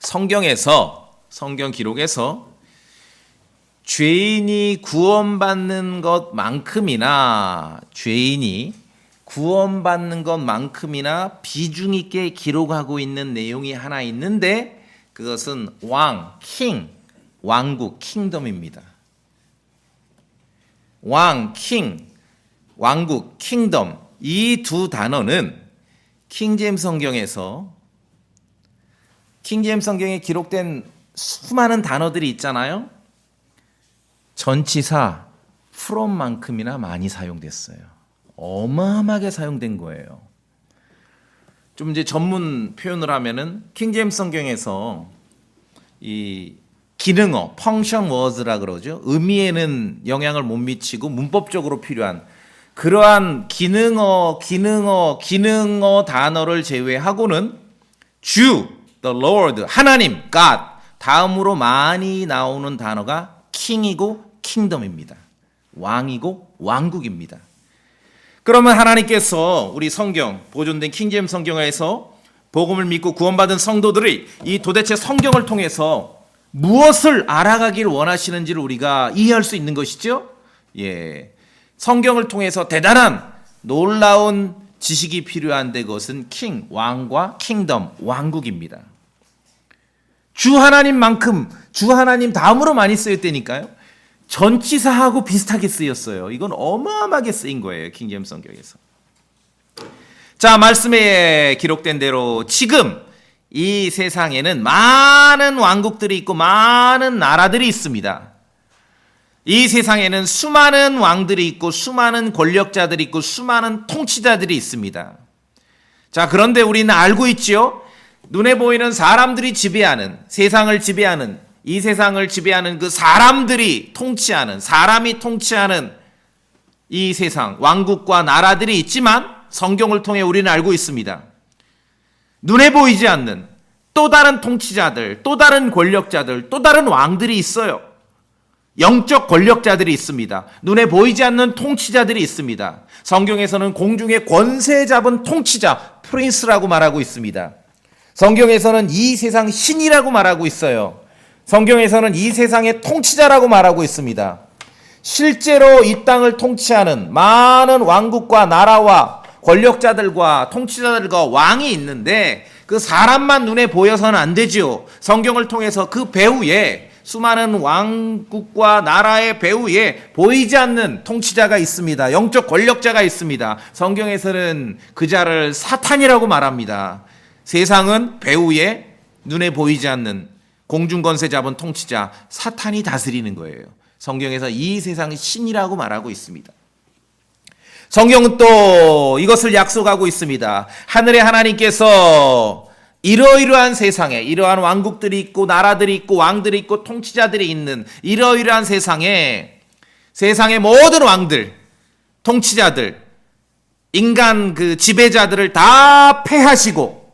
성경 기록에서 죄인이 구원받는 것만큼이나 비중 있게 기록하고 있는 내용이 하나 있는데 그것은 왕국, 킹덤입니다. 왕국, 킹덤. 이 두 단어는 킹제임스 성경에 기록된 수많은 단어들이 있잖아요. 전치사 from만큼이나 많이 사용됐어요. 어마어마하게 사용된 거예요. 좀 이제 전문 표현을 하면은 킹제임스 성경에서 이 기능어, function words라 그러죠. 의미에는 영향을 못 미치고 문법적으로 필요한 그러한 기능어 단어를 제외하고는 주, the Lord, 하나님, God 다음으로 많이 나오는 단어가 킹이고 킹덤입니다. 왕이고 왕국입니다. 그러면 하나님께서 우리 성경, 보존된 킹제임스 성경에서 복음을 믿고 구원받은 성도들이 이 도대체 성경을 통해서 무엇을 알아가길 원하시는지를 우리가 이해할 수 있는 것이죠. 성경을 통해서 대단한 놀라운 지식이 필요한데 그것은 왕과 킹덤, 왕국입니다. 주 하나님 다음으로 많이 쓰였다니까요. 전치사하고 비슷하게 쓰였어요. 이건 어마어마하게 쓰인 거예요. 킹제임스 성경에서. 자, 말씀에 기록된 대로 지금 이 세상에는 많은 왕국들이 있고 많은 나라들이 있습니다. 이 세상에는 수많은 왕들이 있고 수많은 권력자들이 있고 수많은 통치자들이 있습니다. 자, 그런데 우리는 알고 있지요. 눈에 보이는 사람들이 지배하는, 세상을 지배하는, 이 세상을 지배하는 그 사람이 통치하는 이 세상, 왕국과 나라들이 있지만 성경을 통해 우리는 알고 있습니다. 눈에 보이지 않는 또 다른 통치자들, 또 다른 권력자들, 또 다른 왕들이 있어요. 영적 권력자들이 있습니다. 눈에 보이지 않는 통치자들이 있습니다. 성경에서는 공중에 권세 잡은 통치자, 프린스라고 말하고 있습니다. 성경에서는 이 세상 신이라고 말하고 있어요. 성경에서는 이 세상의 통치자라고 말하고 있습니다. 실제로 이 땅을 통치하는 많은 왕국과 나라와 권력자들과 통치자들과 왕이 있는데 그 사람만 눈에 보여서는 안 되지요. 성경을 통해서 그 배후에 수많은 왕국과 나라의 배후에 보이지 않는 통치자가 있습니다. 영적 권력자가 있습니다. 성경에서는 그 자를 사탄이라고 말합니다. 세상은 배후에 눈에 보이지 않는 공중권세 잡은 통치자 사탄이 다스리는 거예요. 성경에서 이 세상 신이라고 말하고 있습니다. 성경은 또 이것을 약속하고 있습니다. 하늘의 하나님께서 이러이러한 세상에 이러한 왕국들이 있고 나라들이 있고 왕들이 있고 통치자들이 있는 이러이러한 세상의 모든 왕들, 통치자들, 인간 그 지배자들을 다 패하시고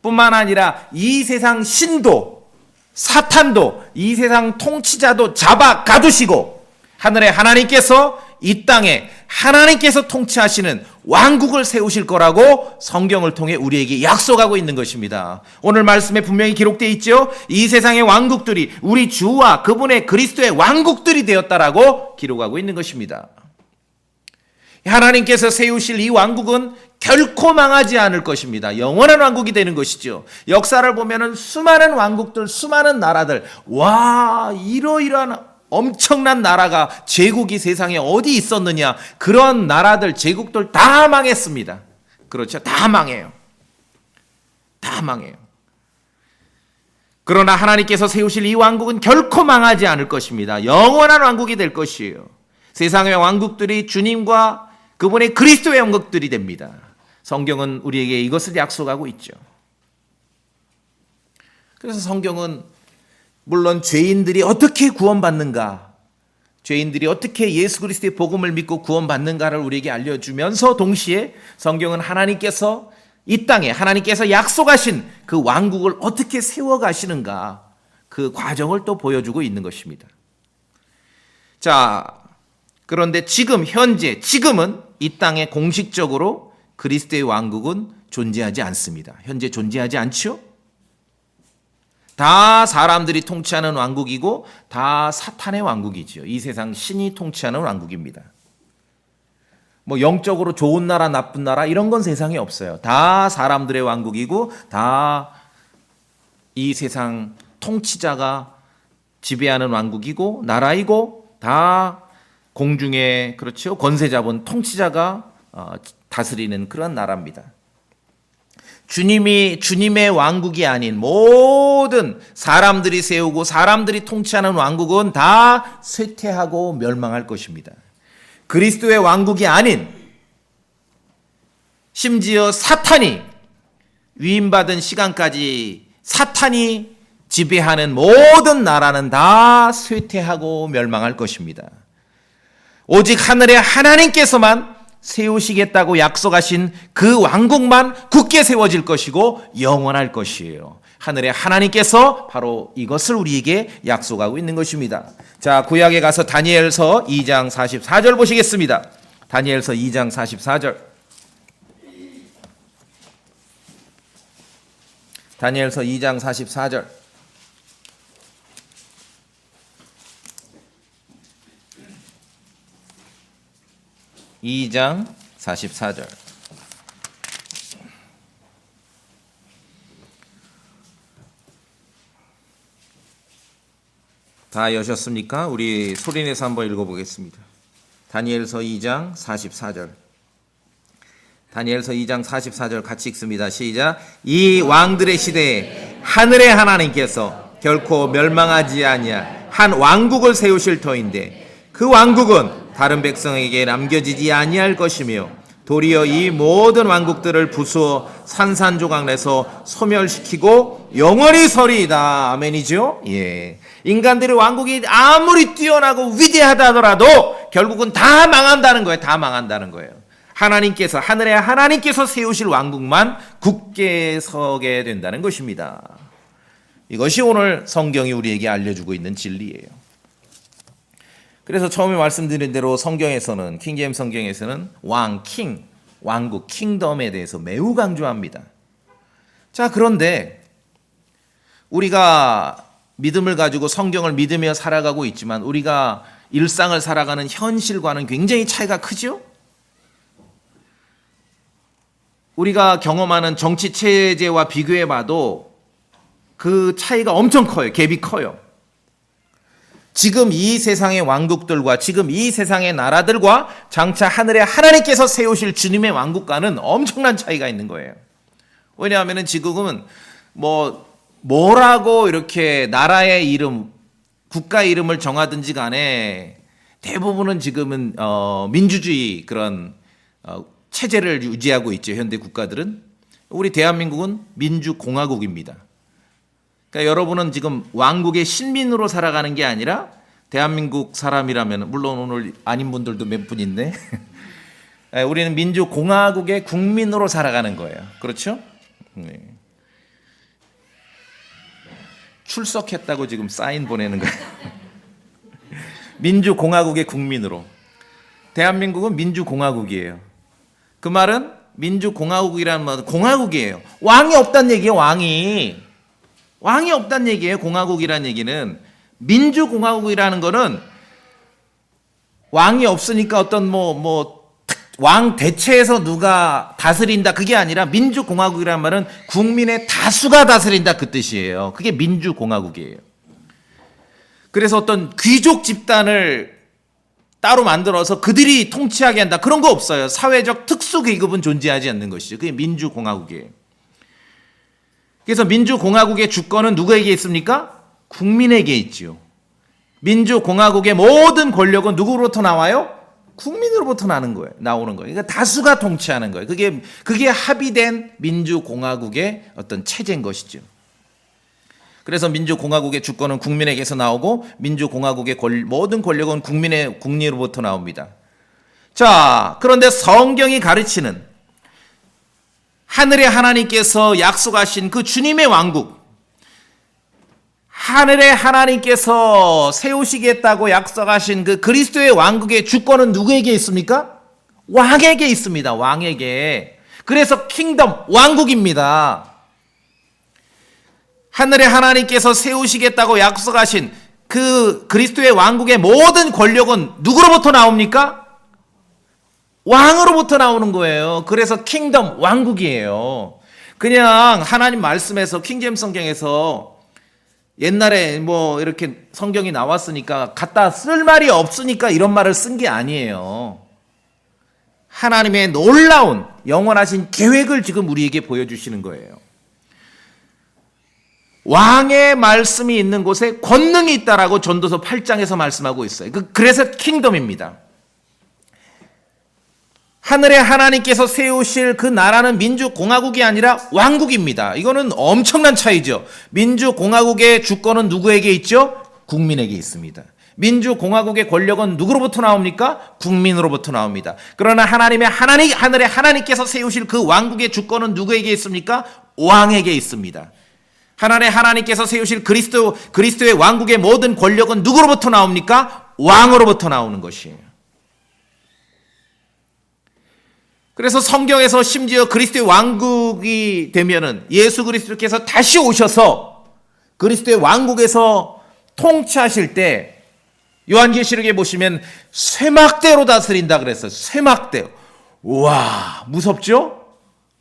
뿐만 아니라 이 세상 신도 사탄도 이 세상 통치자도 잡아 가두시고 하늘의 하나님께서 이 땅에 하나님께서 통치하시는 왕국을 세우실 거라고 성경을 통해 우리에게 약속하고 있는 것입니다. 오늘 말씀에 분명히 기록되어 있죠. 이 세상의 왕국들이 우리 주와 그분의 그리스도의 왕국들이 되었다라고 기록하고 있는 것입니다. 하나님께서 세우실 이 왕국은 결코 망하지 않을 것입니다. 영원한 왕국이 되는 것이죠. 역사를 보면은 수많은 왕국들, 수많은 나라들, 이러이러한 엄청난 나라가 제국이 세상에 어디 있었느냐. 그런 나라들, 제국들 다 망했습니다. 그렇죠. 다 망해요. 그러나 하나님께서 세우실 이 왕국은 결코 망하지 않을 것입니다. 영원한 왕국이 될 것이에요. 세상의 왕국들이 주님과 그분의 그리스도의 왕국들이 됩니다. 성경은 우리에게 이것을 약속하고 있죠. 그래서 성경은 물론 죄인들이 어떻게 구원받는가, 죄인들이 어떻게 예수 그리스도의 복음을 믿고 구원받는가를 우리에게 알려주면서 동시에 성경은 하나님께서 이 땅에 하나님께서 약속하신 그 왕국을 어떻게 세워가시는가 그 과정을 또 보여주고 있는 것입니다. 자, 그런데 지금은 이 땅에 공식적으로 그리스도의 왕국은 존재하지 않습니다. 현재 존재하지 않죠? 다 사람들이 통치하는 왕국이고 다 사탄의 왕국이죠. 이 세상 신이 통치하는 왕국입니다. 뭐 영적으로 좋은 나라 나쁜 나라 이런 건 세상에 없어요. 다 사람들의 왕국이고 다 이 세상 통치자가 지배하는 왕국이고 나라이고 다 공중에 그렇죠. 권세 잡은 통치자가 다스리는 그런 나라입니다. 주님의 왕국이 아닌 모든 사람들이 세우고 사람들이 통치하는 왕국은 다 쇠퇴하고 멸망할 것입니다. 그리스도의 왕국이 아닌 심지어 사탄이 위임받은 시간까지 사탄이 지배하는 모든 나라는 다 쇠퇴하고 멸망할 것입니다. 오직 하늘의 하나님께서만 세우시겠다고 약속하신 그 왕국만 굳게 세워질 것이고 영원할 것이에요. 하늘의 하나님께서 바로 이것을 우리에게 약속하고 있는 것입니다. 자, 구약에 가서 다니엘서 2장 44절 보시겠습니다. 다니엘서 2장 44절. 다니엘서 2장 44절. (2장 44절) 다 여셨습니까? 우리 소리내서 한번 읽어보겠습니다. 다니엘서 2장 44절. 다니엘서 2장 44절 같이 읽습니다. 시작. 이 왕들의 시대에 하늘의 하나님께서 결코 멸망하지 아니할 한 왕국을 세우실 터인데 그 왕국은 다른 백성에게 남겨지지 아니할 것이며 도리어 이 모든 왕국들을 부수어 산산조각내서 소멸시키고 영원히 서리이다. 아멘이죠? 예. 인간들의 왕국이 아무리 뛰어나고 위대하다 하더라도 결국은 다 망한다는 거예요. 다 망한다는 거예요. 하나님께서 하늘의 하나님께서 세우실 왕국만 굳게 서게 된다는 것입니다. 이것이 오늘 성경이 우리에게 알려주고 있는 진리예요. 그래서 처음에 말씀드린 대로 성경에서는 킹제임스 성경에서는 king, 왕국, 킹덤에 대해서 매우 강조합니다. 자, 그런데 우리가 믿음을 가지고 성경을 믿으며 살아가고 있지만 우리가 일상을 살아가는 현실과는 굉장히 차이가 크죠? 우리가 경험하는 정치 체제와 비교해 봐도 그 차이가 엄청 커요. 갭이 커요. 지금 이 세상의 왕국들과 지금 이 세상의 나라들과 장차 하늘에 하나님께서 세우실 주님의 왕국과는 엄청난 차이가 있는 거예요. 왜냐하면 지금은 뭐라고 이렇게 나라의 이름, 국가 이름을 정하든지 간에 대부분은 지금은 민주주의 그런 체제를 유지하고 있죠. 현대 국가들은. 우리 대한민국은 민주공화국입니다. 그러니까 여러분은 지금 왕국의 신민으로 살아가는 게 아니라 대한민국 사람이라면, 물론 오늘 아닌 분들도 몇 분 있네. 우리는 민주공화국의 국민으로 살아가는 거예요. 그렇죠? 네. 출석했다고 지금 사인 보내는 거예요. 민주공화국의 국민으로. 대한민국은 민주공화국이에요. 그 말은 민주공화국이라는 말은 공화국이에요. 왕이 없다는 얘기예요. 왕이 없다는 얘기예요. 공화국이라는 얘기는. 민주공화국이라는 거는 왕이 없으니까 어떤 왕 대체해서 누가 다스린다 그게 아니라 민주공화국이라는 말은 국민의 다수가 다스린다 그 뜻이에요. 그게 민주공화국이에요. 그래서 어떤 귀족 집단을 따로 만들어서 그들이 통치하게 한다 그런 거 없어요. 사회적 특수계급은 존재하지 않는 것이죠. 그게 민주공화국이에요. 그래서 민주공화국의 주권은 누구에게 있습니까? 국민에게 있지요. 민주공화국의 모든 권력은 누구로부터 나와요? 국민으로부터 나오는 거예요. 그러니까 다수가 통치하는 거예요. 그게 합의된 민주공화국의 어떤 체제인 것이죠. 그래서 민주공화국의 주권은 국민에게서 나오고 민주공화국의 모든 권력은 국민으로부터 나옵니다. 자, 그런데 성경이 가르치는 하늘의 하나님께서 약속하신 그 주님의 왕국, 하늘의 하나님께서 세우시겠다고 약속하신 그 그리스도의 왕국의 주권은 누구에게 있습니까? 왕에게 있습니다. 왕에게. 그래서 킹덤, 왕국입니다. 하늘의 하나님께서 세우시겠다고 약속하신 그 그리스도의 왕국의 모든 권력은 누구로부터 나옵니까? 왕으로부터 나오는 거예요. 그래서 킹덤, 왕국이에요. 그냥 하나님 말씀에서 킹제임스 성경에서 옛날에 뭐 이렇게 성경이 나왔으니까 갖다 쓸 말이 없으니까 이런 말을 쓴 게 아니에요. 하나님의 놀라운 영원하신 계획을 지금 우리에게 보여주시는 거예요. 왕의 말씀이 있는 곳에 권능이 있다라고 전도서 8장에서 말씀하고 있어요. 그래서 킹덤입니다. 하늘의 하나님께서 세우실 그 나라는 민주공화국이 아니라 왕국입니다. 이거는 엄청난 차이죠. 민주공화국의 주권은 누구에게 있죠? 국민에게 있습니다. 민주공화국의 권력은 누구로부터 나옵니까? 국민으로부터 나옵니다. 그러나 하늘의 하나님께서 세우실 그 왕국의 주권은 누구에게 있습니까? 왕에게 있습니다. 하늘의 하나님께서 세우실 그리스도의 왕국의 모든 권력은 누구로부터 나옵니까? 왕으로부터 나오는 것이에요. 그래서 성경에서 심지어 그리스도의 왕국이 되면은 예수 그리스도께서 다시 오셔서 그리스도의 왕국에서 통치하실 때 요한계시록에 보시면 쇠막대로 다스린다 그랬어요. 쇠막대로. 우와, 무섭죠?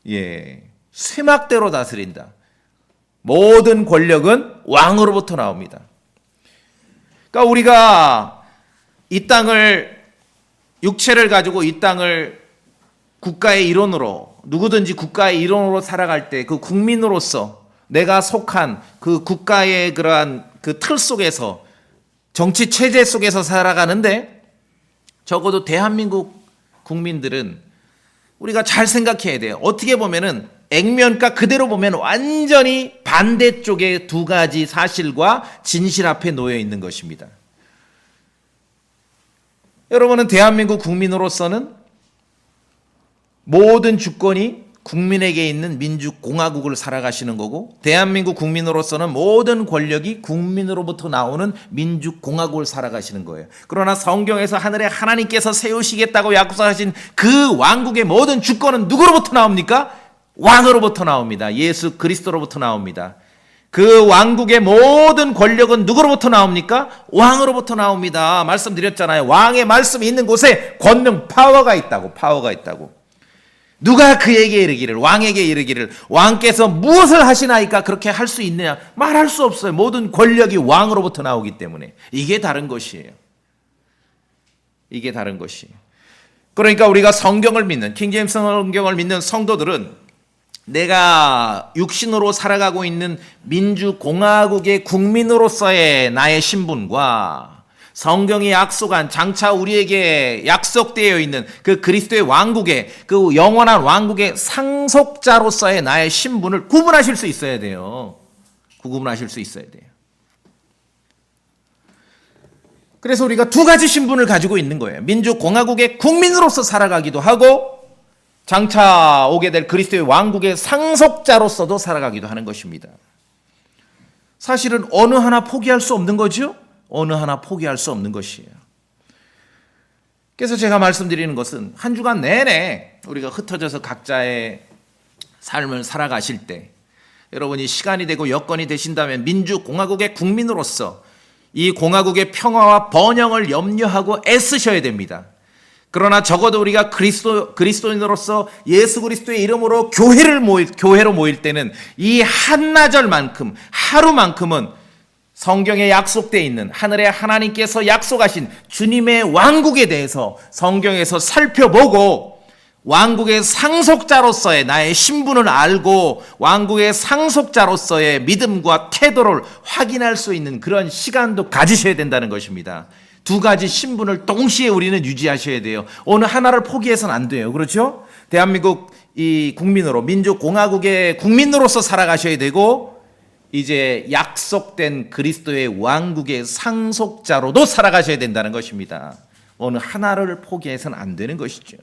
예. 쇠막대로 다스린다. 모든 권력은 왕으로부터 나옵니다. 그러니까 우리가 이 땅을, 육체를 가지고 이 땅을 국가의 일원으로, 누구든지 국가의 일원으로 살아갈 때 그 국민으로서 내가 속한 그 국가의 그러한 그 틀 속에서, 정치 체제 속에서 살아가는데, 적어도 대한민국 국민들은 우리가 잘 생각해야 돼요. 어떻게 보면은 액면가 그대로 보면 완전히 반대쪽의 두 가지 사실과 진실 앞에 놓여 있는 것입니다. 여러분은 대한민국 국민으로서는 모든 주권이 국민에게 있는 민주공화국을 살아가시는 거고, 대한민국 국민으로서는 모든 권력이 국민으로부터 나오는 민주공화국을 살아가시는 거예요. 그러나 성경에서 하늘의 하나님께서 세우시겠다고 약속하신 그 왕국의 모든 주권은 누구로부터 나옵니까? 왕으로부터 나옵니다. 예수 그리스도로부터 나옵니다. 그 왕국의 모든 권력은 누구로부터 나옵니까? 왕으로부터 나옵니다. 말씀드렸잖아요. 왕의 말씀이 있는 곳에 권능, 파워가 있다고. 누가 그에게 이르기를, 왕에게 이르기를, 왕께서 무엇을 하시나이까 그렇게 할 수 있느냐? 말할 수 없어요. 모든 권력이 왕으로부터 나오기 때문에. 이게 다른 것이에요. 그러니까 우리가 성경을 믿는, 킹제임스 성경을 믿는 성도들은 내가 육신으로 살아가고 있는 민주공화국의 국민으로서의 나의 신분과 성경이 약속한, 장차 우리에게 약속되어 있는 그 그리스도의 왕국의, 그 영원한 왕국의 상속자로서의 나의 신분을 구분하실 수 있어야 돼요. 그래서 우리가 두 가지 신분을 가지고 있는 거예요. 민주공화국의 국민으로서 살아가기도 하고, 장차 오게 될 그리스도의 왕국의 상속자로서도 살아가기도 하는 것입니다. 사실은 어느 하나 포기할 수 없는 거죠? 그래서 제가 말씀드리는 것은 한 주간 내내 우리가 흩어져서 각자의 삶을 살아가실 때, 여러분이 시간이 되고 여건이 되신다면 민주공화국의 국민으로서 이 공화국의 평화와 번영을 염려하고 애쓰셔야 됩니다. 그러나 적어도 우리가 그리스도인으로서 예수 그리스도의 이름으로 교회로 모일 때는 이 한나절만큼, 하루만큼은 성경에 약속되어 있는 하늘의 하나님께서 약속하신 주님의 왕국에 대해서 성경에서 살펴보고, 왕국의 상속자로서의 나의 신분을 알고 왕국의 상속자로서의 믿음과 태도를 확인할 수 있는 그런 시간도 가지셔야 된다는 것입니다. 두 가지 신분을 동시에 우리는 유지하셔야 돼요. 어느 하나를 포기해서는 안 돼요. 그렇죠? 대한민국 이 국민으로, 민주공화국의 국민으로서 살아가셔야 되고, 이제 약속된 그리스도의 왕국의 상속자로도 살아가셔야 된다는 것입니다. 어느 하나를 포기해서는 안 되는 것이죠.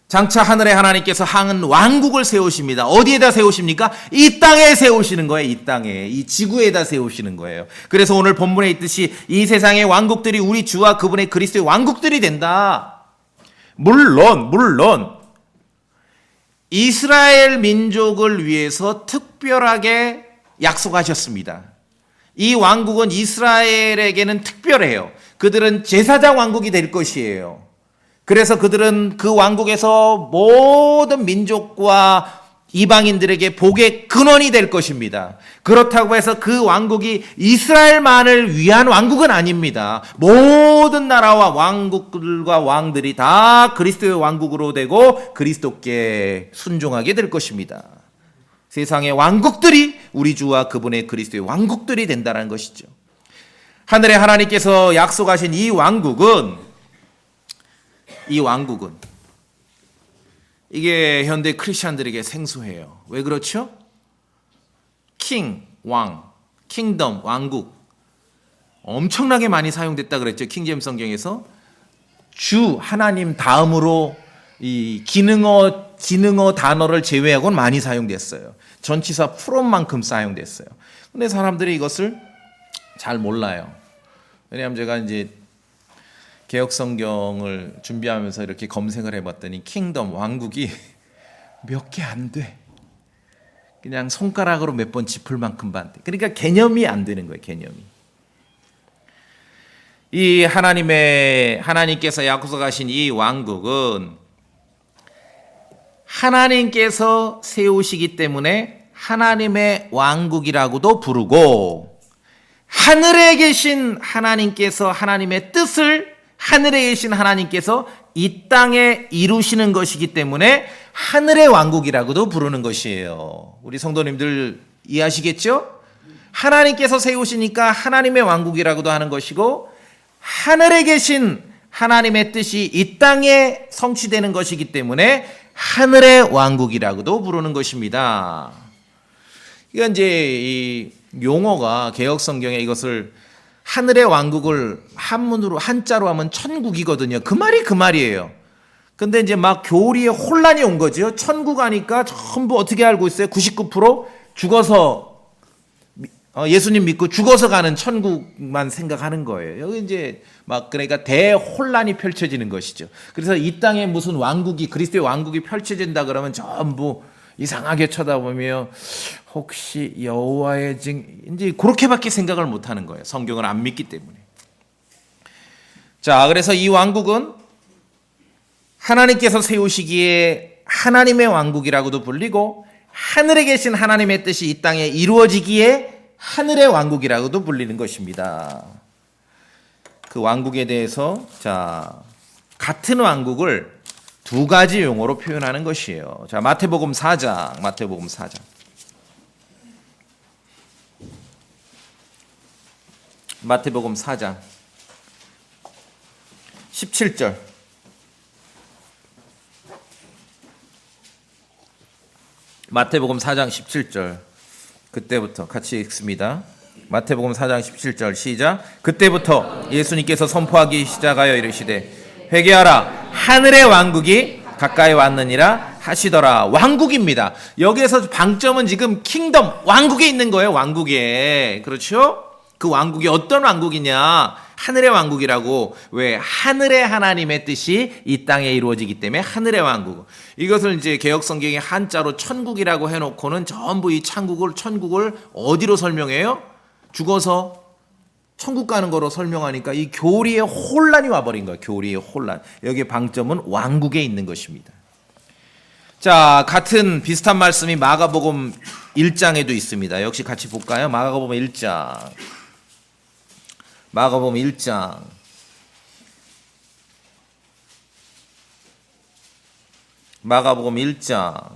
장차 하늘의 하나님께서 한 왕국을 세우십니다. 어디에다 세우십니까? 이 땅에 세우시는 거예요. 이 땅에, 이 지구에다 세우시는 거예요. 그래서 오늘 본문에 있듯이 이 세상의 왕국들이 우리 주와 그분의 그리스도의 왕국들이 된다. 물론 이스라엘 민족을 위해서 특별하게 약속하셨습니다. 이 왕국은 이스라엘에게는 특별해요. 그들은 제사장 왕국이 될 것이에요. 그래서 그들은 그 왕국에서 모든 민족과 이방인들에게 복의 근원이 될 것입니다. 그렇다고 해서 그 왕국이 이스라엘만을 위한 왕국은 아닙니다. 모든 나라와 왕국들과 왕들이 다 그리스도의 왕국으로 되고 그리스도께 순종하게 될 것입니다. 세상의 왕국들이 우리 주와 그분의 그리스도의 왕국들이 된다는 것이죠. 하늘의 하나님께서 약속하신 이 왕국은 이게 현대 크리스천들에게 생소해요. 왜 그렇죠? 킹, 왕, 킹덤, 왕국 엄청나게 많이 사용됐다 그랬죠. 킹제임스 성경에서 주 하나님 다음으로 이 기능어 단어를 제외하고는 많이 사용됐어요. 전치사 프롬만큼 사용됐어요. 근데 사람들이 이것을 잘 몰라요. 왜냐하면 제가 이제 개혁 성경을 준비하면서 이렇게 검색을 해봤더니 킹덤, 왕국이 몇 개 안 돼. 그냥 손가락으로 몇 번 짚을 만큼만 돼. 그러니까 개념이 안 되는 거예요, 개념이. 이 하나님께서 약속하신 이 왕국은 하나님께서 세우시기 때문에 하나님의 왕국이라고도 부르고, 하늘에 계신 하나님께서 하나님의 뜻을 하늘에 계신 하나님께서 이 땅에 이루시는 것이기 때문에 하늘의 왕국이라고도 부르는 것이에요. 우리 성도님들 이해하시겠죠? 하나님께서 세우시니까 하나님의 왕국이라고도 하는 것이고, 하늘에 계신 하나님의 뜻이 이 땅에 성취되는 것이기 때문에 하늘의 왕국이라고도 부르는 것입니다. 이건 이제 이 용어가 개역 성경에 이것을 하늘의 왕국을 한문으로 한자로 하면 천국이거든요. 그 말이에요. 근데 이제 막 교리에 혼란이 온 거죠. 천국 하니까 전부 어떻게 알고 있어요? 99% 죽어서 예수님 믿고 죽어서 가는 천국만 생각하는 거예요. 여기 이제 막 그러니까 대혼란이 펼쳐지는 것이죠. 그래서 이 땅에 무슨 왕국이 그리스도의 왕국이 펼쳐진다 그러면 전부 이상하게 쳐다보며 혹시 여호와의 증 이제 그렇게밖에 생각을 못 하는 거예요. 성경을 안 믿기 때문에. 자, 그래서 이 왕국은 하나님께서 세우시기에 하나님의 왕국이라고도 불리고, 하늘에 계신 하나님의 뜻이 이 땅에 이루어지기에 하늘의 왕국이라고도 불리는 것입니다. 그 왕국에 대해서 같은 왕국을 두 가지 용어로 표현하는 것이에요. 자, 마태복음 4장. 마태복음 4장 17절. 마태복음 4장 17절. 그때부터 같이 읽습니다. 마태복음 4장 17절 시작. 그때부터 예수님께서 선포하기 시작하여 이르시되 회개하라, 하늘의 왕국이 가까이 왔느니라 하시더라. 왕국입니다. 여기에서 방점은 지금 킹덤, 왕국에 있는 거예요. 왕국에. 그렇죠? 그 왕국이 어떤 왕국이냐? 하늘의 왕국이라고. 왜? 하늘의 하나님의 뜻이 이 땅에 이루어지기 때문에 하늘의 왕국. 이것을 이제 개역 성경에 한자로 천국이라고 해놓고는 전부 이 천국을 어디로 설명해요? 죽어서 천국 가는 거로 설명하니까 이 교리의 혼란이 와버린 거예요. 교리의 혼란. 여기에 방점은 왕국에 있는 것입니다. 자, 같은 비슷한 말씀이 마가복음 1장에도 있습니다. 역시 같이 볼까요? 마가복음 1장. 마가복음 1장. 마가복음 1장.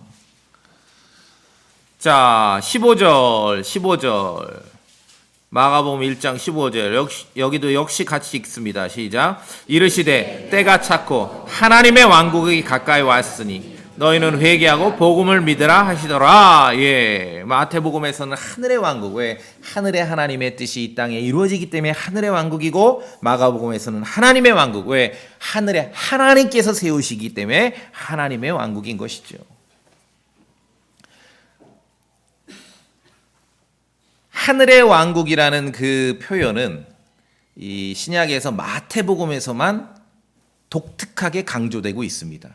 자, 15절. 마가복음 1장 15절. 여기도 역시 같이 읽습니다. 시작. 이르시되 때가 찼고 하나님의 왕국이 가까이 왔으니 너희는 회개하고 복음을 믿으라 하시더라. 예. 마태복음에서는 하늘의 왕국, 왜? 하늘의 하나님의 뜻이 이 땅에 이루어지기 때문에 하늘의 왕국이고, 마가복음에서는 하나님의 왕국, 왜? 하늘에 하나님께서 세우시기 때문에 하나님의 왕국인 것이죠. 하늘의 왕국이라는 그 표현은 이 신약에서 마태복음에서만 독특하게 강조되고 있습니다.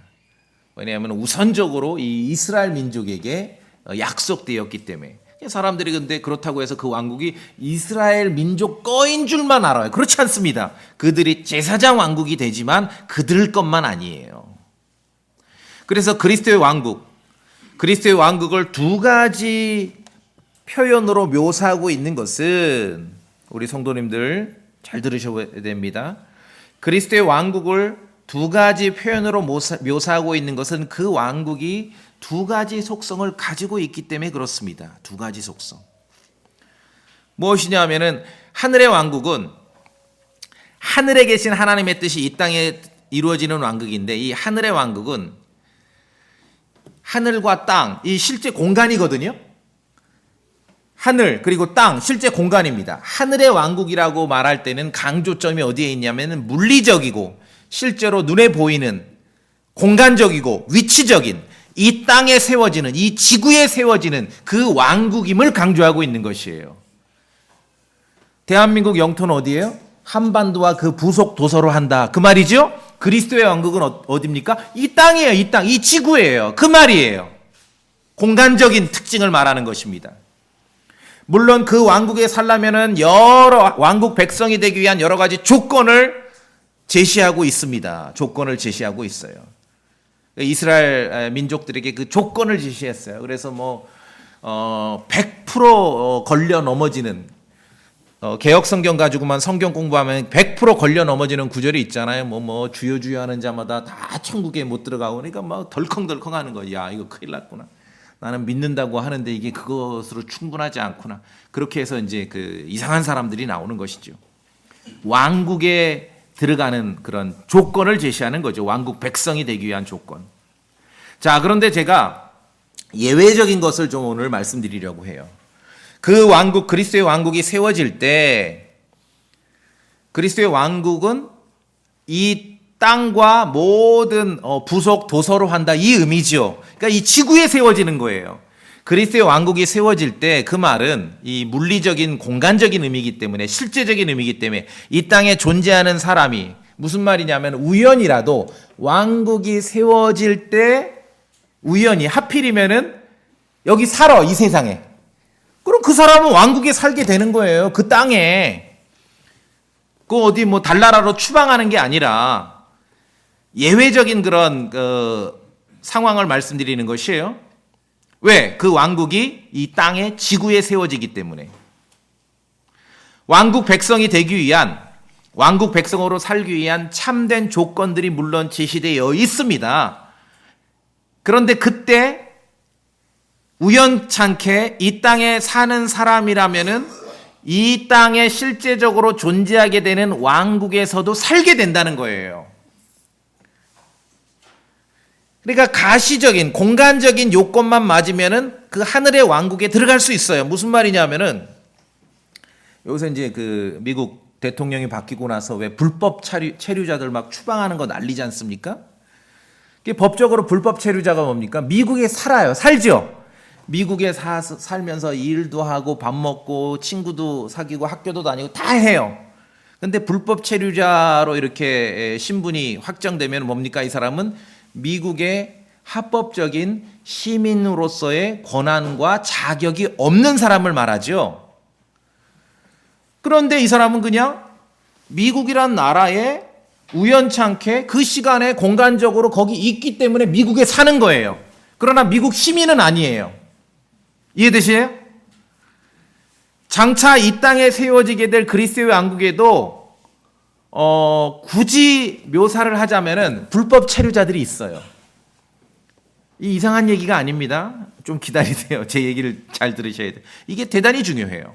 왜냐하면 우선적으로 이 이스라엘 민족에게 약속되었기 때문에. 사람들이 근데 그렇다고 해서 그 왕국이 이스라엘 민족 거인 줄만 알아요. 그렇지 않습니다. 그들이 제사장 왕국이 되지만 그들 것만 아니에요. 그래서 그리스도의 왕국을 두 가지 표현으로 묘사하고 있는 것은 우리 성도님들 잘 들으셔야 됩니다. 그리스도의 왕국을 두 가지 표현으로 묘사하고 있는 것은 그 왕국이 두 가지 속성을 가지고 있기 때문에 그렇습니다. 두 가지 속성. 무엇이냐 하면은 하늘의 왕국은 하늘에 계신 하나님의 뜻이 이 땅에 이루어지는 왕국인데 이 하늘의 왕국은 하늘과 땅, 이 실제 공간이거든요. 하늘 그리고 땅, 실제 공간입니다. 하늘의 왕국이라고 말할 때는 강조점이 어디에 있냐면 물리적이고 실제로 눈에 보이는 공간적이고 위치적인 이 땅에 세워지는 이 지구에 세워지는 그 왕국임을 강조하고 있는 것이에요. 대한민국 영토는 어디예요? 한반도와 그 부속 도서로 한다. 그 말이죠? 그리스도의 왕국은 어디입니까? 이 땅이에요. 이 땅, 이 지구예요. 그 말이에요. 공간적인 특징을 말하는 것입니다. 물론 그 왕국에 살려면은 여러 왕국 백성이 되기 위한 여러 가지 조건을 제시하고 있습니다. 조건을 제시하고 있어요. 이스라엘 민족들에게 그 조건을 제시했어요. 그래서 100% 걸려 넘어지는 개혁 성경 가지고만 성경 공부하면 100% 걸려 넘어지는 구절이 있잖아요. 주여 하는 자마다 다 천국에 못 들어가고 그러니까 막 덜컹덜컹 하는 거야. 야, 이거 큰일 났구나. 나는 믿는다고 하는데 이게 그것으로 충분하지 않구나. 그렇게 해서 이제 그 이상한 사람들이 나오는 것이죠. 왕국에 들어가는 그런 조건을 제시하는 거죠. 왕국 백성이 되기 위한 조건. 자, 그런데 제가 예외적인 것을 좀 오늘 말씀드리려고 해요. 그 왕국, 그리스도의 왕국이 세워질 때 그리스도의 왕국은 이 땅과 모든 부속 도서로 한다 이 의미죠. 그러니까 이 지구에 세워지는 거예요. 그리스도의 왕국이 세워질 때 그 말은 이 물리적인 공간적인 의미이기 때문에 실제적인 의미이기 때문에 이 땅에 존재하는 사람이 무슨 말이냐면 우연이라도 왕국이 세워질 때 우연히 하필이면은 여기 살아 이 세상에. 그럼 그 사람은 왕국에 살게 되는 거예요. 그 땅에. 그 어디 달나라로 추방하는 게 아니라 예외적인 그런 상황을 말씀드리는 것이에요. 왜? 그 왕국이 이 땅에 지구에 세워지기 때문에. 왕국 백성이 되기 위한 왕국 백성으로 살기 위한 참된 조건들이 물론 제시되어 있습니다. 그런데 그때 우연찮게 이 땅에 사는 사람이라면은 이 땅에 실제적으로 존재하게 되는 왕국에서도 살게 된다는 거예요. 그러니까 가시적인 공간적인 요건만 맞으면은 그 하늘의 왕국에 들어갈 수 있어요. 무슨 말이냐면은 여기서 이제 그 미국 대통령이 바뀌고 나서 왜 불법 체류자들 막 추방하는 거 난리지 않습니까? 법적으로 불법 체류자가 뭡니까? 미국에 살죠. 미국에 살면서 일도 하고 밥 먹고 친구도 사귀고 학교도 다니고 다 해요. 근데 불법 체류자로 이렇게 신분이 확정되면 뭡니까? 이 사람은 미국의 합법적인 시민으로서의 권한과 자격이 없는 사람을 말하죠. 그런데 이 사람은 그냥 미국이란 나라에 우연찮게 그 시간에 공간적으로 거기 있기 때문에 미국에 사는 거예요. 그러나 미국 시민은 아니에요. 이해되시나요? 장차 이 땅에 세워지게 될 그리스도의 왕국에도 굳이 묘사를 하자면은 불법 체류자들이 있어요. 이 이상한 얘기가 아닙니다. 좀 기다리세요. 제 얘기를 잘 들으셔야 돼요. 이게 대단히 중요해요.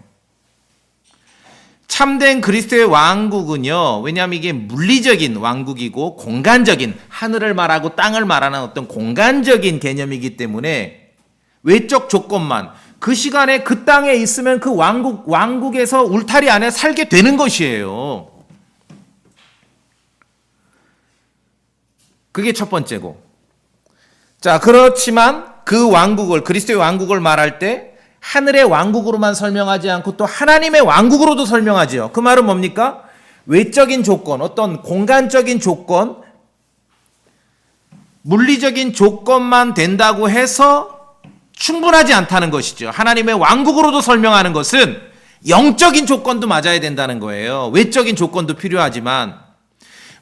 참된 그리스도의 왕국은요, 왜냐하면 이게 물리적인 왕국이고 공간적인 하늘을 말하고 땅을 말하는 어떤 공간적인 개념이기 때문에 외적 조건만 그 시간에 그 땅에 있으면 그 왕국에서 울타리 안에 살게 되는 것이에요. 그게 첫 번째고. 자, 그렇지만 그 왕국을, 그리스도의 왕국을 말할 때 하늘의 왕국으로만 설명하지 않고 또 하나님의 왕국으로도 설명하지요. 그 말은 뭡니까? 외적인 조건, 어떤 공간적인 조건, 물리적인 조건만 된다고 해서 충분하지 않다는 것이죠. 하나님의 왕국으로도 설명하는 것은 영적인 조건도 맞아야 된다는 거예요. 외적인 조건도 필요하지만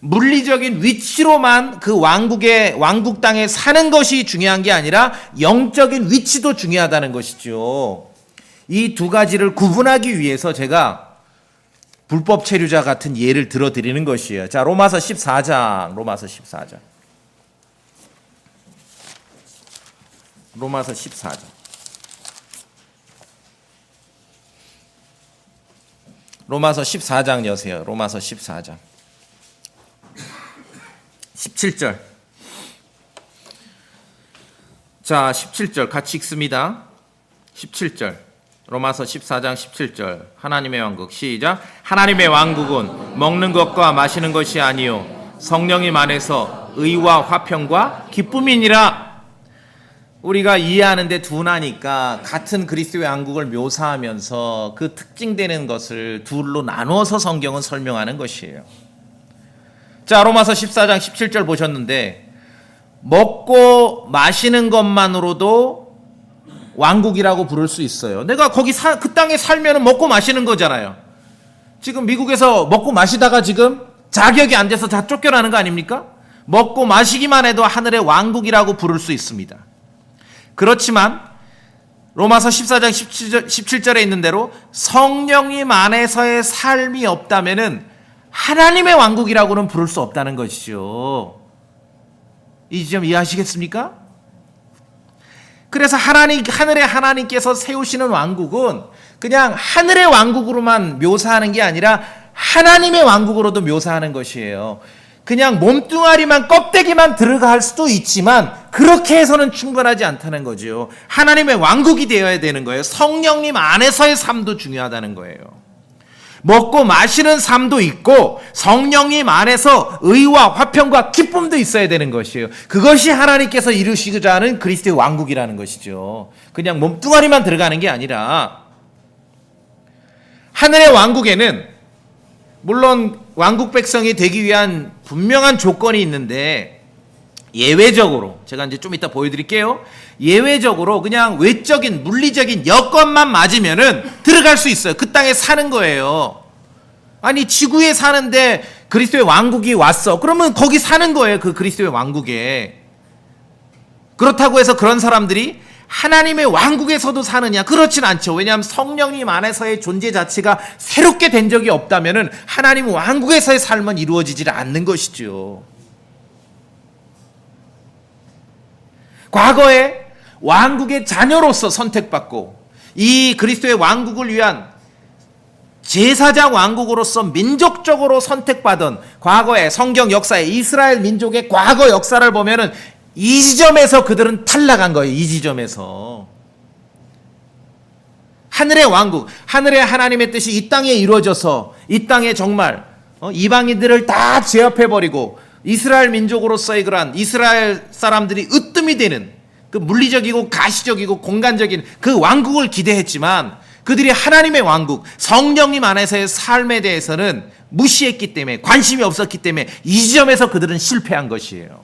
물리적인 위치로만 그 왕국 땅에 사는 것이 중요한 게 아니라 영적인 위치도 중요하다는 것이죠. 이 두 가지를 구분하기 위해서 제가 불법 체류자 같은 예를 들어드리는 것이에요. 자, 로마서 14장. 로마서 14장. 로마서 14장 여세요. 로마서 14장. 17절. 자, 17절 같이 읽습니다. 17절. 로마서 14장 17절. 하나님의 왕국. 시작. 하나님의 왕국은 먹는 것과 마시는 것이 아니요 성령님 안에서 의와 화평과 기쁨이니라. 우리가 이해하는데 둔하니까 같은 그리스도의 왕국을 묘사하면서 그 특징되는 것을 둘로 나누어서 성경은 설명하는 것이에요. 자, 로마서 14장 17절 보셨는데 먹고 마시는 것만으로도 왕국이라고 부를 수 있어요. 내가 거기 그 땅에 살면 먹고 마시는 거잖아요. 지금 미국에서 먹고 마시다가 지금 자격이 안 돼서 다 쫓겨나는 거 아닙니까? 먹고 마시기만 해도 하늘의 왕국이라고 부를 수 있습니다. 그렇지만 로마서 14장 17절에 있는 대로 성령님 안에서의 삶이 없다면은 하나님의 왕국이라고는 부를 수 없다는 것이죠. 이 지점 이해하시겠습니까? 그래서 하늘의 하나님께서 세우시는 왕국은 그냥 하늘의 왕국으로만 묘사하는 게 아니라 하나님의 왕국으로도 묘사하는 것이에요. 그냥 몸뚱아리만 껍데기만 들어갈 수도 있지만 그렇게 해서는 충분하지 않다는 거죠. 하나님의 왕국이 되어야 되는 거예요. 성령님 안에서의 삶도 중요하다는 거예요. 먹고 마시는 삶도 있고 성령님 안에서 의와 화평과 기쁨도 있어야 되는 것이에요. 그것이 하나님께서 이루시고자 하는 그리스도의 왕국이라는 것이죠. 그냥 몸뚱아리만 들어가는 게 아니라 하늘의 왕국에는 물론 왕국 백성이 되기 위한 분명한 조건이 있는데 예외적으로 제가 이제 좀 이따 보여드릴게요. 예외적으로 그냥 외적인 물리적인 여건만 맞으면은 들어갈 수 있어요. 그 땅에 사는 거예요. 아니 지구에 사는데 그리스도의 왕국이 왔어. 그러면 거기 사는 거예요. 그 그리스도의 왕국에. 그렇다고 해서 그런 사람들이 하나님의 왕국에서도 사느냐? 그렇진 않죠. 왜냐하면 성령님 안에서의 존재 자체가 새롭게 된 적이 없다면은 하나님 왕국에서의 삶은 이루어지지 않는 것이죠. 과거에 왕국의 자녀로서 선택받고 이 그리스도의 왕국을 위한 제사장 왕국으로서 민족적으로 선택받은 과거의 성경 역사의 이스라엘 민족의 과거 역사를 보면은 이 지점에서 그들은 탈락한 거예요. 이 지점에서 하늘의 왕국, 하늘의 하나님의 뜻이 이 땅에 이루어져서 이 땅에 정말 이방인들을 다 제압해버리고 이스라엘 민족으로서의 그러한 이스라엘 사람들이 으뜸이 되는 그 물리적이고 가시적이고 공간적인 그 왕국을 기대했지만 그들이 하나님의 왕국, 성령님 안에서의 삶에 대해서는 무시했기 때문에 관심이 없었기 때문에 이 지점에서 그들은 실패한 것이에요.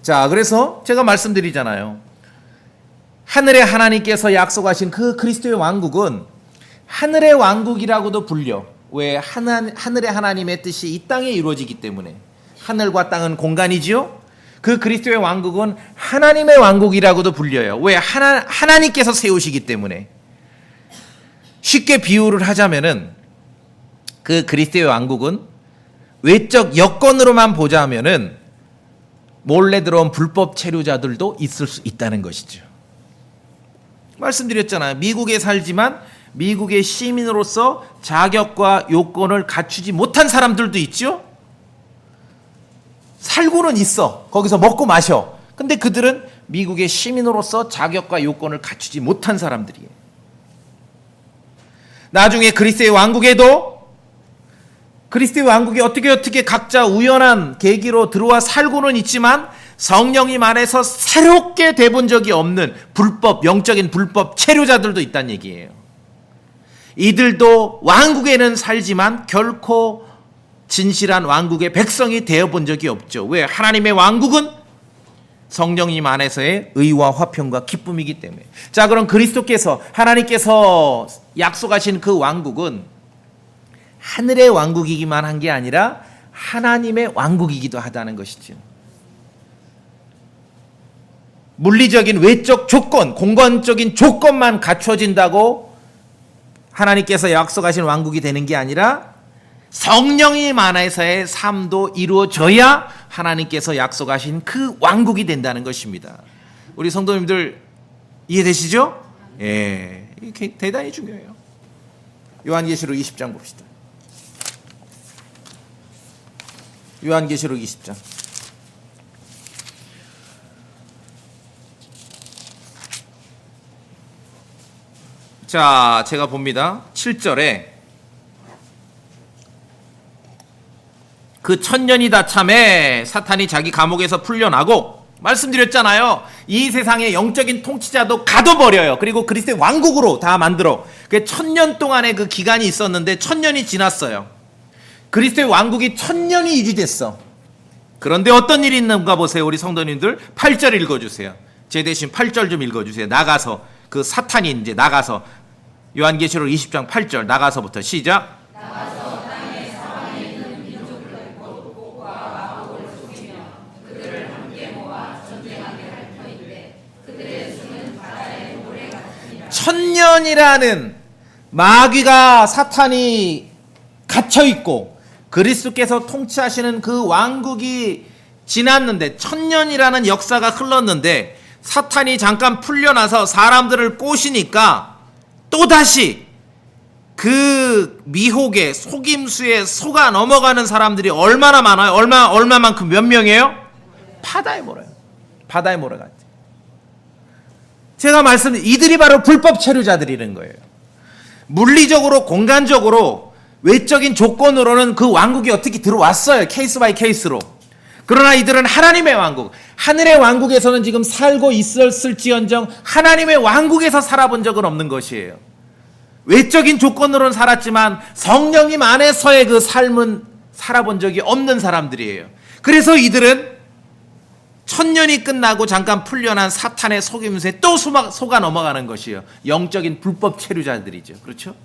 자, 그래서 제가 말씀드리잖아요. 하늘의 하나님께서 약속하신 그 그리스도의 왕국은 하늘의 왕국이라고도 불려. 왜? 하늘의 하나님의 뜻이 이 땅에 이루어지기 때문에. 하늘과 땅은 공간이지요. 그 그리스도의 왕국은 하나님의 왕국이라고도 불려요. 왜? 하나님께서 세우시기 때문에. 쉽게 비유를 하자면은 그 그리스도의 왕국은 외적 여건으로만 보자면은 몰래 들어온 불법 체류자들도 있을 수 있다는 것이죠. 말씀드렸잖아요. 미국에 살지만 미국의 시민으로서 자격과 요건을 갖추지 못한 사람들도 있죠. 살고는 있어. 거기서 먹고 마셔. 근데 그들은 미국의 시민으로서 자격과 요건을 갖추지 못한 사람들이에요. 나중에 그리스도의 왕국에도 그리스도의 왕국이 어떻게 각자 우연한 계기로 들어와 살고는 있지만 성령님 안에서 새롭게 돼본 적이 없는 영적인 불법 체류자들도 있다는 얘기예요. 이들도 왕국에는 살지만 결코 진실한 왕국의 백성이 되어본 적이 없죠. 왜? 하나님의 왕국은 성령님 안에서의 의와 화평과 기쁨이기 때문에. 자, 그럼 그리스도께서, 하나님께서 약속하신 그 왕국은 하늘의 왕국이기만 한 게 아니라 하나님의 왕국이기도 하다는 것이죠. 물리적인 외적 조건, 공간적인 조건만 갖춰진다고 하나님께서 약속하신 왕국이 되는 게 아니라 성령님 안에서의 삶도 이루어져야 하나님께서 약속하신 그 왕국이 된다는 것입니다. 우리 성도님들 이해되시죠? 예, 이게 대단히 중요해요. 요한계시록 20장 봅시다. 요한계시록 20장. 자, 제가 봅니다. 7절에 그 천년이 다 참에 사탄이 자기 감옥에서 풀려나고, 말씀드렸잖아요. 이 세상의 영적인 통치자도 가둬버려요. 그리고 그리스도의 왕국으로 다 만들어. 그 1000년 동안의 그 기간이 있었는데 1000년이 지났어요. 그리스도의 왕국이 1000년이 유지됐어. 그런데 어떤 일이 있는가 보세요. 우리 성도님들 8절 읽어주세요. 제 대신 8절 좀 읽어주세요. 나가서, 그 사탄이 이제 나가서, 요한계시록 20장 8절 나가서부터 시작. 나가서 땅에 사방에 있는 민족을 곡과 마곡을 속이며 그들을 함께 모아 전쟁하게 할 터인데 그들의 수는 바다의 모래 같으니라. 1000년이라는 마귀가, 사탄이 갇혀 있고 그리스도께서 통치하시는 그 왕국이 지났는데, 1000년이라는 역사가 흘렀는데 사탄이 잠깐 풀려나서 사람들을 꼬시니까 또다시 그 미혹에, 속임수에 속아 넘어가는 사람들이 얼마나 많아요? 얼마만큼, 몇 명이에요? 바다에 몰아요. 바다에 몰아갔죠. 제가 말씀드린 이들이 바로 불법 체류자들이라는 거예요. 물리적으로, 공간적으로, 외적인 조건으로는 그 왕국이 어떻게 들어왔어요. 케이스 바이 케이스로. 그러나 이들은 하나님의 왕국, 하늘의 왕국에서는 지금 살고 있었을지언정 하나님의 왕국에서 살아본 적은 없는 것이에요. 외적인 조건으로는 살았지만 성령님 안에서의 그 삶은 살아본 적이 없는 사람들이에요. 그래서 이들은 1000년이 끝나고 잠깐 풀려난 사탄의 속임수에 또 속아 넘어가는 것이에요. 영적인 불법 체류자들이죠. 그렇죠?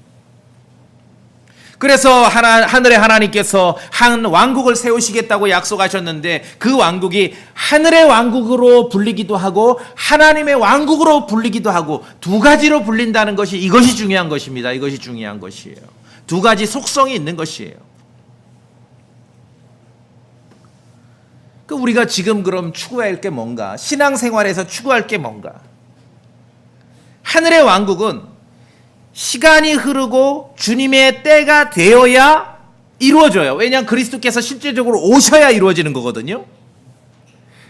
그래서 하늘의 하나님께서 한 왕국을 세우시겠다고 약속하셨는데, 그 왕국이 하늘의 왕국으로 불리기도 하고 하나님의 왕국으로 불리기도 하고, 두 가지로 불린다는 것이, 이것이 중요한 것입니다. 이것이 중요한 것이에요. 두 가지 속성이 있는 것이에요. 우리가 지금 그럼 추구할 게 뭔가? 신앙생활에서 추구할 게 뭔가? 하늘의 왕국은 시간이 흐르고 주님의 때가 되어야 이루어져요. 왜냐하면 그리스도께서 실제적으로 오셔야 이루어지는 거거든요.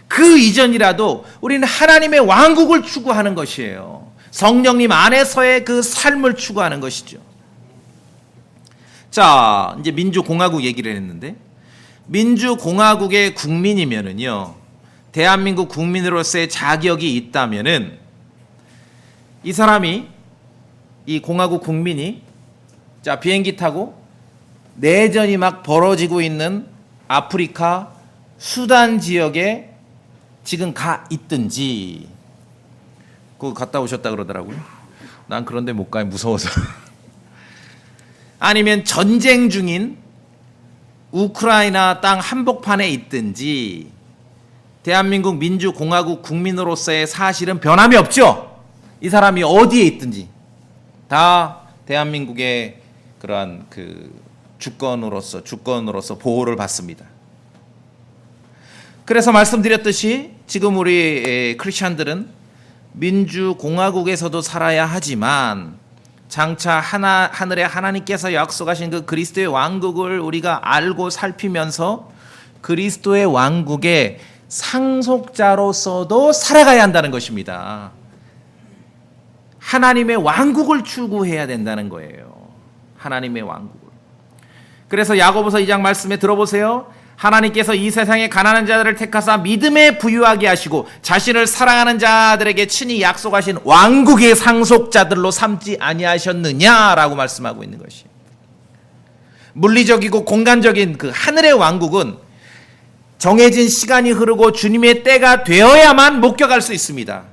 그 이전이라도 우리는 하나님의 왕국을 추구하는 것이에요. 성령님 안에서의 그 삶을 추구하는 것이죠. 자, 이제 민주공화국 얘기를 했는데, 민주공화국의 국민이면은요, 대한민국 국민으로서의 자격이 있다면은, 이 사람이, 이 공화국 국민이, 자, 비행기 타고 내전이 막 벌어지고 있는 아프리카 수단 지역에 지금 가 있든지, 그거 갔다 오셨다 그러더라고요. 난 그런데 못 가요, 무서워서. 아니면 전쟁 중인 우크라이나 땅 한복판에 있든지, 대한민국 민주공화국 국민으로서의 사실은 변함이 없죠. 이 사람이 어디에 있든지 다 대한민국의 그러한 그 주권으로서 보호를 받습니다. 그래서 말씀드렸듯이 지금 우리 크리스천들은 민주공화국에서도 살아야 하지만, 장차 하늘의 하나님께서 약속하신 그 그리스도의 왕국을 우리가 알고 살피면서 그리스도의 왕국의 상속자로서도 살아가야 한다는 것입니다. 하나님의 왕국을 추구해야 된다는 거예요. 하나님의 왕국을. 그래서 야고보서 2장 말씀에 들어보세요. 하나님께서 이 세상에 가난한 자들을 택하사 믿음에 부유하게 하시고 자신을 사랑하는 자들에게 친히 약속하신 왕국의 상속자들로 삼지 아니하셨느냐라고 말씀하고 있는 것이에요. 물리적이고 공간적인 그 하늘의 왕국은 정해진 시간이 흐르고 주님의 때가 되어야만 목격할 수 있습니다.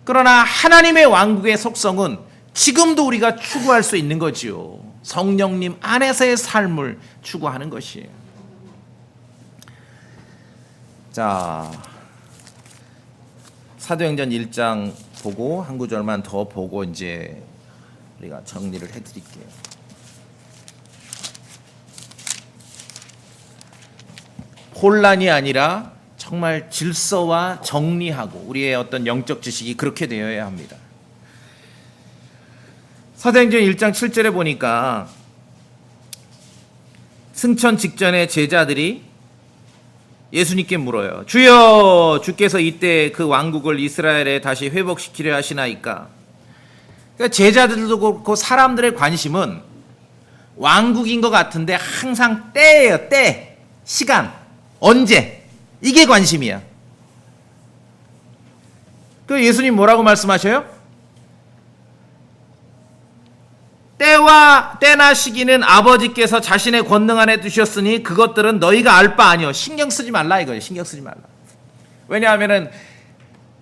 그러나 하나님의 왕국의 속성은 지금도 우리가 추구할 수 있는 거지요. 성령님 안에서의 삶을 추구하는 것이에요. 자, 사도행전 1장 보고 한 구절만 더 보고 이제 우리가 정리를 해드릴게요. 혼란이 아니라 정말 질서와 정리하고 우리의 어떤 영적 지식이 그렇게 되어야 합니다. 사도행전 1장 7절에 보니까 승천 직전에 제자들이 예수님께 물어요. 주여, 주께서 이때 그 왕국을 이스라엘에 다시 회복시키려 하시나이까? 그러니까 제자들도 그렇고 사람들의 관심은 왕국인 것 같은데 항상 때예요. 때, 시간, 언제, 이게 관심이야. 그 예수님 뭐라고 말씀하셔요? 때나 시기는 아버지께서 자신의 권능 안에 두셨으니 그것들은 너희가 알 바 아니오. 신경 쓰지 말라 이거예요. 신경 쓰지 말라. 왜냐하면은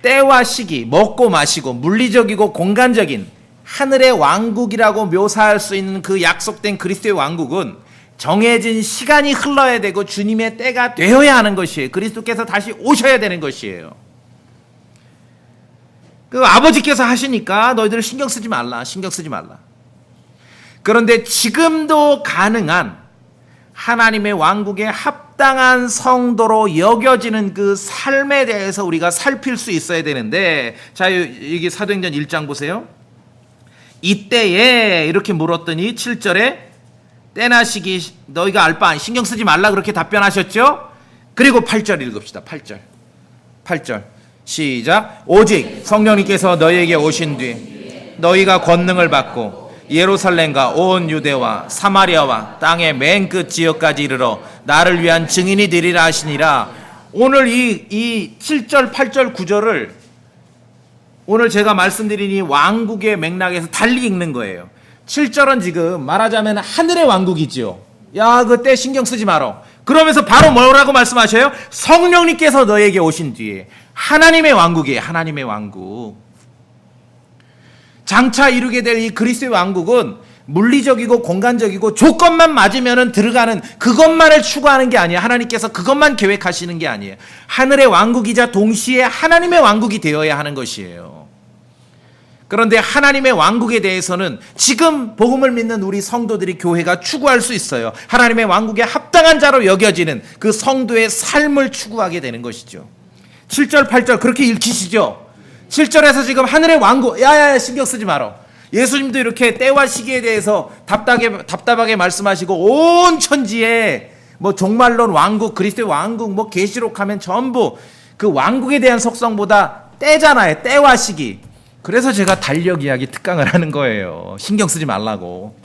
때와 시기, 먹고 마시고 물리적이고 공간적인 하늘의 왕국이라고 묘사할 수 있는 그 약속된 그리스도의 왕국은 정해진 시간이 흘러야 되고 주님의 때가 되어야 하는 것이에요. 그리스도께서 다시 오셔야 되는 것이에요. 그 아버지께서 하시니까 너희들 신경 쓰지 말라. 신경 쓰지 말라. 그런데 지금도 가능한 하나님의 왕국에 합당한 성도로 여겨지는 그 삶에 대해서 우리가 살필 수 있어야 되는데, 자, 여기 사도행전 1장 보세요. 이때에 이렇게 물었더니 7절에 때나 시기 너희가 알 바 아니 신경 쓰지 말라 그렇게 답변하셨죠. 그리고 8절 읽읍시다. 8절 시작. 오직 성령님께서 너희에게 오신 뒤 너희가 권능을 받고 예루살렘과 온 유대와 사마리아와 땅의 맨 끝 지역까지 이르러 나를 위한 증인이 되리라 하시니라. 오늘 이 7절, 8절, 9절을 오늘 제가 말씀드린 이 왕국의 맥락에서 달리 읽는 거예요. 7절은 지금 말하자면 하늘의 왕국이죠. 야, 그때 신경 쓰지 마라. 그러면서 바로 뭐라고 말씀하셔요? 성령님께서 너에게 오신 뒤에 하나님의 왕국이에요. 하나님의 왕국. 장차 이루게 될 이 그리스도의 왕국은 물리적이고 공간적이고 조건만 맞으면 들어가는 그것만을 추구하는 게 아니에요. 하나님께서 그것만 계획하시는 게 아니에요. 하늘의 왕국이자 동시에 하나님의 왕국이 되어야 하는 것이에요. 그런데 하나님의 왕국에 대해서는 지금 복음을 믿는 우리 성도들이 교회가 추구할 수 있어요. 하나님의 왕국에 합당한 자로 여겨지는 그 성도의 삶을 추구하게 되는 것이죠. 7절 8절 그렇게 읽히시죠. 7절에서 지금 하늘의 왕국, 야야야 신경 쓰지 마라. 예수님도 이렇게 때와 시기에 대해서 답답하게 말씀하시고 온 천지에 뭐 종말론 왕국, 그리스도의 왕국, 뭐 계시록 하면 전부 그 왕국에 대한 속성보다 때잖아요. 때와 시기. 그래서 제가 달력 이야기 특강을 하는 거예요. 신경 쓰지 말라고.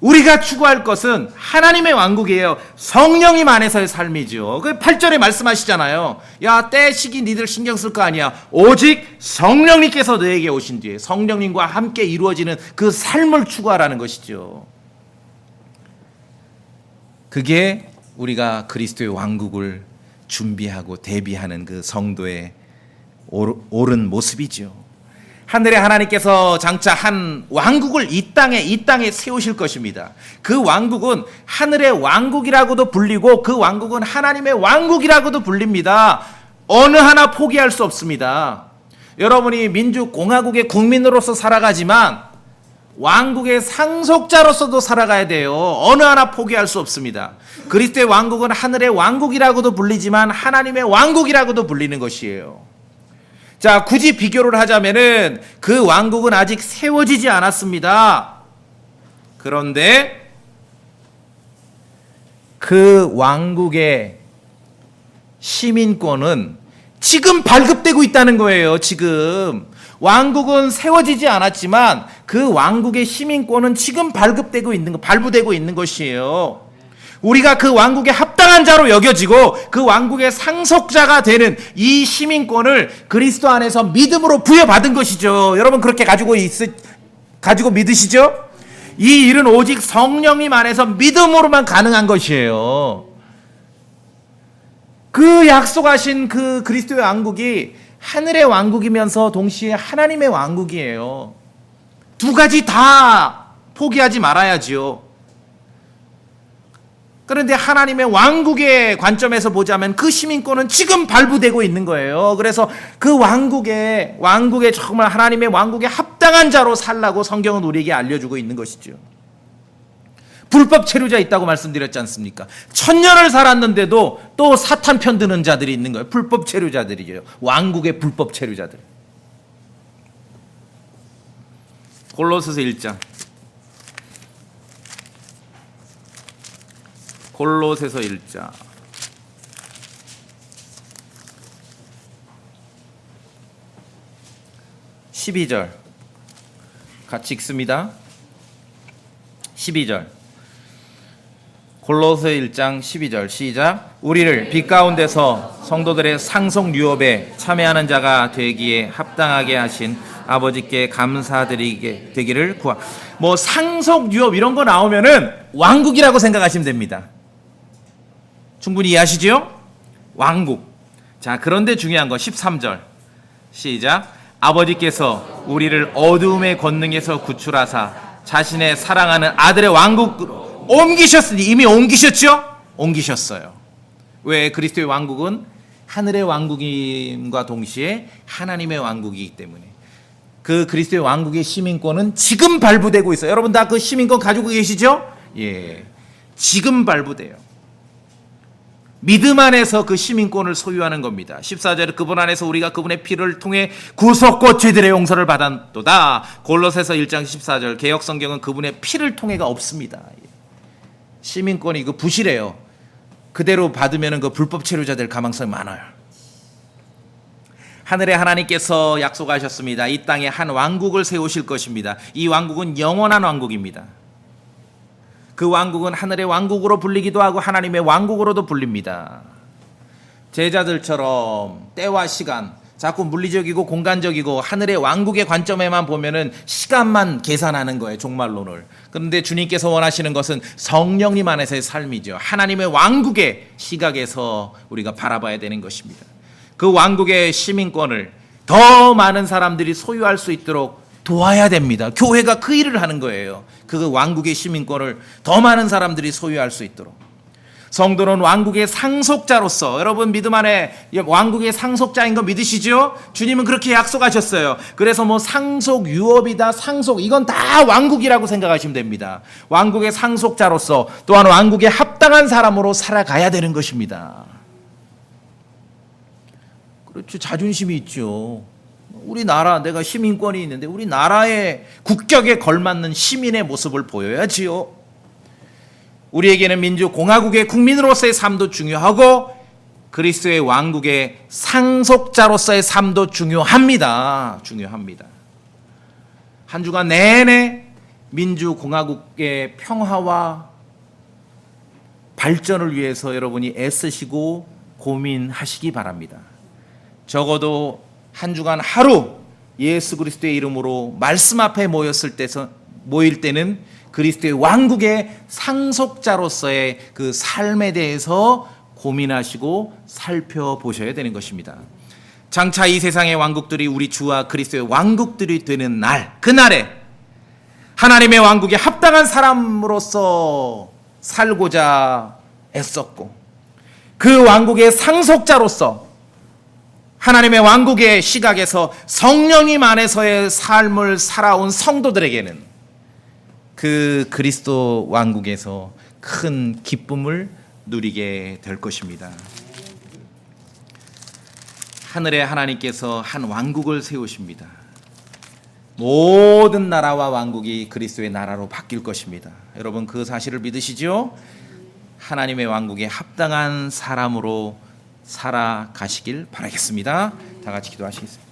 우리가 추구할 것은 하나님의 왕국이에요. 성령님 안에서의 삶이죠. 그 8절에 말씀하시잖아요. 야, 때 시기 니들 신경 쓸 거 아니야. 오직 성령님께서 너에게 오신 뒤에 성령님과 함께 이루어지는 그 삶을 추구하라는 것이죠. 그게 우리가 그리스도의 왕국을 준비하고 대비하는 그 성도의 옳은 모습이죠. 하늘의 하나님께서 장차 한 왕국을 이 땅에 세우실 것입니다. 그 왕국은 하늘의 왕국이라고도 불리고 그 왕국은 하나님의 왕국이라고도 불립니다. 어느 하나 포기할 수 없습니다. 여러분이 민주공화국의 국민으로서 살아가지만 왕국의 상속자로서도 살아가야 돼요. 어느 하나 포기할 수 없습니다. 그리스도의 왕국은 하늘의 왕국이라고도 불리지만 하나님의 왕국이라고도 불리는 것이에요. 자, 굳이 비교를 하자면은 그 왕국은 아직 세워지지 않았습니다. 그런데 그 왕국의 시민권은 지금 발급되고 있다는 거예요. 지금 왕국은 세워지지 않았지만 그 왕국의 시민권은 지금 발부되고 있는 것이에요. 우리가 그 왕국에 합당한 자로 여겨지고 그 왕국의 상속자가 되는 이 시민권을 그리스도 안에서 믿음으로 부여받은 것이죠. 여러분 그렇게 가지고 믿으시죠? 이 일은 오직 성령님 안에서 믿음으로만 가능한 것이에요. 그 약속하신 그 그리스도의 왕국이 하늘의 왕국이면서 동시에 하나님의 왕국이에요. 두 가지 다 포기하지 말아야지요. 그런데 하나님의 왕국의 관점에서 보자면 그 시민권은 지금 발부되고 있는 거예요. 그래서 그 왕국에 정말 하나님의 왕국에 합당한 자로 살라고 성경은 우리에게 알려주고 있는 것이죠. 불법 체류자 있다고 말씀드렸지 않습니까? 1000년을 살았는데도 또 사탄 편드는 자들이 있는 거예요. 불법 체류자들이죠. 왕국의 불법 체류자들. 골로새서 1장. 골로새서 1장 12절 같이 읽습니다. 12절 골로새 1장 12절 시작. 우리를 빛 가운데서 성도들의 상속 유업에 참여하는 자가 되기에 합당하게 하신 아버지께 감사드리게 되기를 뭐 상속 유업 이런 거 나오면은 왕국이라고 생각하시면 됩니다. 충분히 이해하시죠? 왕국. 자, 그런데 중요한 거 13절 시작. 아버지께서 우리를 어두움의 권능에서 구출하사 자신의 사랑하는 아들의 왕국으로 옮기셨으니, 이미 옮기셨죠? 옮기셨어요. 왜? 그리스도의 왕국은 하늘의 왕국임과 동시에 하나님의 왕국이기 때문에. 그 그리스도의 왕국의 시민권은 지금 발부되고 있어요. 여러분 다 그 시민권 가지고 계시죠? 예, 지금 발부돼요. 믿음 안에서 그 시민권을 소유하는 겁니다. 14절에 그분 안에서 우리가 그분의 피를 통해 구속과 죄들의 용서를 받았도다. 골로새서 1장 14절 개역성경은 그분의 피를 통해가 없습니다. 시민권이 그 부실해요. 그대로 받으면 그 불법 체류자 될 가능성이 많아요. 하늘의 하나님께서 약속하셨습니다. 이 땅에 한 왕국을 세우실 것입니다. 이 왕국은 영원한 왕국입니다. 그 왕국은 하늘의 왕국으로 불리기도 하고 하나님의 왕국으로도 불립니다. 제자들처럼 때와 시간, 자꾸 물리적이고 공간적이고 하늘의 왕국의 관점에만 보면은 시간만 계산하는 거예요, 종말론을. 그런데 주님께서 원하시는 것은 성령님 안에서의 삶이죠. 하나님의 왕국의 시각에서 우리가 바라봐야 되는 것입니다. 그 왕국의 시민권을 더 많은 사람들이 소유할 수 있도록 도와야 됩니다. 교회가 그 일을 하는 거예요. 그 왕국의 시민권을 더 많은 사람들이 소유할 수 있도록. 성도는 왕국의 상속자로서, 여러분 믿음 안에 왕국의 상속자인 거 믿으시죠? 주님은 그렇게 약속하셨어요. 그래서 뭐 상속 유업이다, 상속, 이건 다 왕국이라고 생각하시면 됩니다. 왕국의 상속자로서 또한 왕국에 합당한 사람으로 살아가야 되는 것입니다. 그렇죠. 자존심이 있죠. 우리나라, 내가 시민권이 있는데 우리나라의 국격에 걸맞는 시민의 모습을 보여야지요. 우리에게는 민주공화국의 국민으로서의 삶도 중요하고 그리스도의 왕국의 상속자로서의 삶도 중요합니다. 중요합니다. 한 주간 내내 민주공화국의 평화와 발전을 위해서 여러분이 애쓰시고 고민하시기 바랍니다. 적어도 한 주간 하루 예수 그리스도의 이름으로 말씀 앞에 모일 때는 그리스도의 왕국의 상속자로서의 그 삶에 대해서 고민하시고 살펴보셔야 되는 것입니다. 장차 이 세상의 왕국들이 우리 주와 그리스도의 왕국들이 되는 날, 그날에 하나님의 왕국에 합당한 사람으로서 살고자 애썼고 그 왕국의 상속자로서 하나님의 왕국의 시각에서 성령님 안에서의 삶을 살아온 성도들에게는 그 그리스도 왕국에서 큰 기쁨을 누리게 될 것입니다. 하늘의 하나님께서 한 왕국을 세우십니다. 모든 나라와 왕국이 그리스도의 나라로 바뀔 것입니다. 여러분 그 사실을 믿으시죠? 하나님의 왕국에 합당한 사람으로 살아가시길 바라겠습니다. 다 같이 기도하시겠습니다.